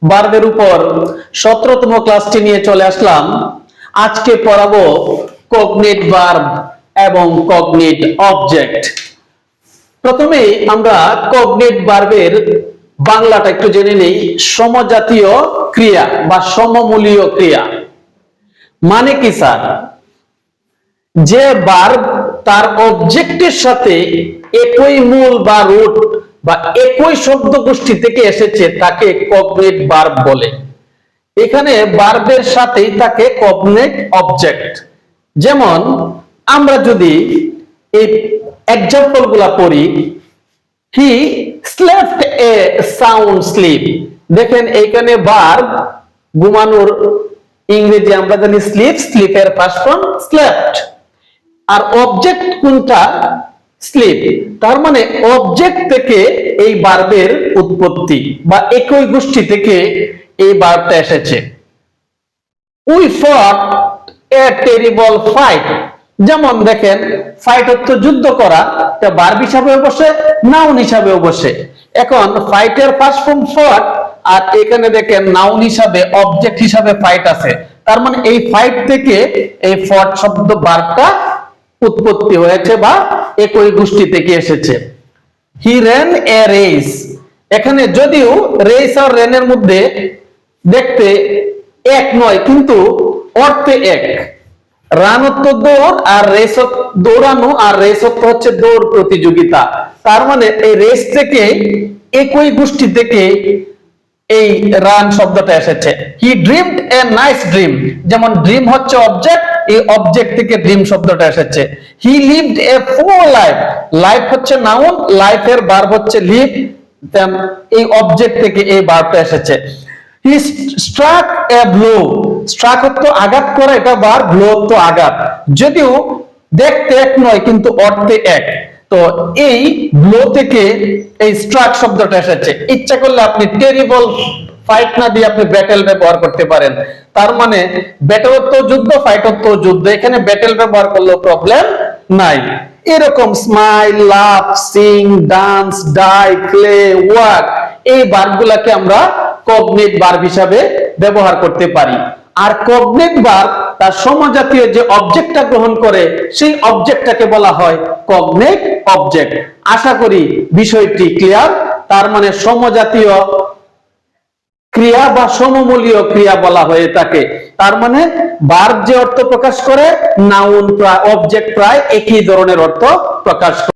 ভার্বের উপর 17তম ক্লাসটি নিয়ে চলে আসলাম। আজকে পড়াবো কগনিট ভার্ব এবং কগনিট অবজেক্ট। প্রথমে আমরা কগনিট ভার্বের বাংলাটা একটু জেনে নেই। সমজাতীয় ক্রিয়া বা সমমূলীয় ক্রিয়া মানে কি স্যার? যে ভার্ব তার অবজেক্টের সাথে একই মূল বা রুট বা একই শব্দ গোষ্ঠী থেকে এসেছে তাকে কগনিট ভার্ব বলে। এখানে ভার্বের সাথেই থাকে কগনিট অবজেক্ট। যেমন আমরা যদি এই এক্সাম্পল গুলা পড়ি, he slept a sound sleep. দেখেন এইখানে ভার্ব ঘুমানোর ইংরেজি আমরা জানি স্লিপ, স্লিপের ফার্স্ট ফর্ম স্লেপ্ট, আর অবজেক্ট কোনটা? স্লিপ। তার মানে অবজেক্ট থেকে এই ভার্বের উৎপত্তি বা একই গোষ্ঠী থেকে এই ভার্বটা এসেছে। উই ফট এ টেরিবল ফাইট। যেমন দেখেন ফাইট অর্থ যুদ্ধ করা, এটা ভার্ব হিসাবেও বসে, নাউন হিসাবেও বসে। এখন ফাইটের ফার্স্ট ফর্ম ফট, আর এখানে দেখেন নাউন হিসাবে অবজেক্ট হিসাবে ফাইট আছে। তার মানে এই ফাইট থেকে এই ফট শব্দ ভার্বটা উৎপত্তি হয়েছে বা একই গোষ্ঠী থেকে এসেছে। হি ran a race। এখানে যদিও রেস আর রেনের মধ্যে দেখতে এক নয় কিন্তু অর্থে এক। রান অর্থ দৌড় আর রেস দৌড়ানো, আর রেস অর্থ হচ্ছে দৌড় প্রতিযোগিতা। তার মানে এই রেস থেকে একই গোষ্ঠী থেকে এই রান শব্দটা এসেছে। হি ড্রিমড এ নাইস ড্রিম। যেমন ড্রিম হচ্ছে অবজেক্ট, এই অবজেক্ট থেকে ড্রিম শব্দটা এসেছে। He lived a full life. Life হচ্ছে নাউন, লাইফের ভার্ব হচ্ছে লিভ, এই অবজেক্ট থেকে এই ভার্বটা এসেছে। হি স্ট্রাক এ ব্লো। স্ট্রাক হচ্ছে আঘাত করা, এটা ভার্ব, ব্লো হচ্ছে আঘাত। যদিও দেখতে এক নয় কিন্তু অর্থে এক। তো এই ব্লো থেকে এই স্ট্রাক শব্দটা এসেছে। ইচ্ছা করলে আপনি টেরিবল ফাইট না দিয়ে আপনি ব্যাটেল ব্যবহার করতে পারেন। তার মানে ব্যাটেল তো যুদ্ধ, ফাইট তো যুদ্ধ, এখানে ব্যাটেল ব্যবহার করলেও প্রবলেম নাই। এরকম স্মাইল, লাভ, Singh, dance, die, play, work, এই ভার্বগুলোকে আমরা কগনিট ভার্ব হিসাবে ব্যবহার করতে পারি। আর কগনিট ভার্ব তার সমজাতীয় যে অবজেক্টটা গ্রহণ করে সেই অবজেক্টটাকে বলা হয় কগনিট অবজেক্ট। আশা করি বিষয়টি ক্লিয়ার। তার মানে সমজাতীয় ক্রিয়া বা সমমূলীয় ক্রিয়া বলা হয়ে থাকে। তার মানে ভার্ব যে অর্থ প্রকাশ করে, নাউন অবজেক্ট প্রায় একই ধরনের অর্থ প্রকাশ করে।